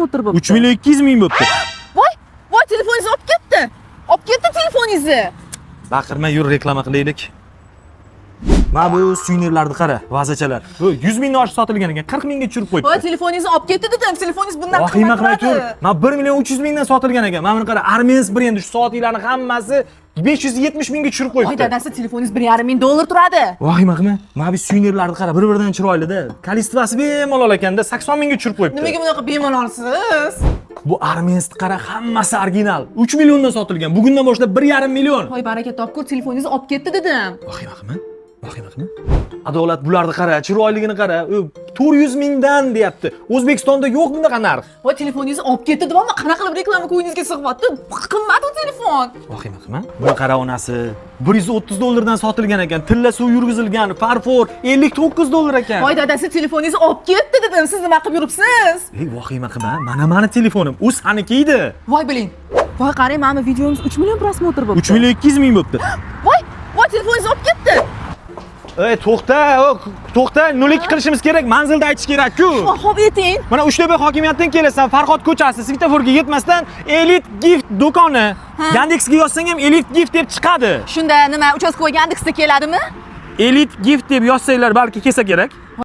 o'tiribdi. 3 million 200 ming bo'pti. Voy, telefoningizni olib ketdi. Olib ketdi telefoningizni. Baqirma, yur reklama qilaylik. Mana bu suvenirlarni qara, vazachalar. Bu 100 mingdan oshiq sotilgan ekan, 40 mingga tushirib qo'yibdi. Voy, telefoningizni olib ketdi dedim. Telefoningiz bundan Vahima qilmay tur. qimmat. Mana 1 million 300 mingdan sotilgan ekan. Mana buni qara, Armens brendi shu soatlarning hammasi 570 mingga tushirib Voy, qo'yibdi. dadasi, telefoningiz 1,5 ming dollar turadi. Vahima qilma. Mana bu suvenirlarni qara, bir-biridan chiroyli-da. Kalistvasi bemalol ekanda, 80 mingga tushirib qo'yibdi. Nimaga bunaqa bemalolsiz? Bu Armens qara, hammasi original. 3 milliondan sotilgan. Bugundan boshlab 1,5 million. Voy, baraka topkur, telefoningizni olib ketdi dedim. Vahima qilma. Vahima qilma. Adolat bularni qara, chiroyligini qara. 400 mingdan deyapti. O'zbekistonda yo'q bunaqa narx. Voy, telefoningizni olib ketdi deb, qanaqa qilib reklama ko'yingizga sig'yapti? Qimmat u telefon. Vahima qilma. Buni qara onasi. 130 dollardan sotilgan ekan. Tilla suv yurgizilgan, farfor 59 dollar ekan. Voy, dadasi, telefoningizni olib ketdi dedim. Siz nima qilib yuribsiz? Ey, vahima qilma. Mana meni telefonim. U saniki edi. Voy, biling. Voy, qarang, mana videomiz 3 million prosmotr bo'ldi. 3 million 200 ming bo'pti. Voy, telefoningizni olib ketdi. Ey, to'xta, nulik qilishimiz kerak. Manzilda aytish kerak-ku. Xo'p, ayting. Mana Uchtepa hokimiyatdan kelasan, Farhod ko'chasi, svetoforga yetmasdan Elite Gift do'koni. Yandexga yozsang ham Elite Gift deb chiqadi. Shunda nima, uchastkavoy Yandexda keladimi? Elite Gift deb yozsanglar balki kelsa kerak.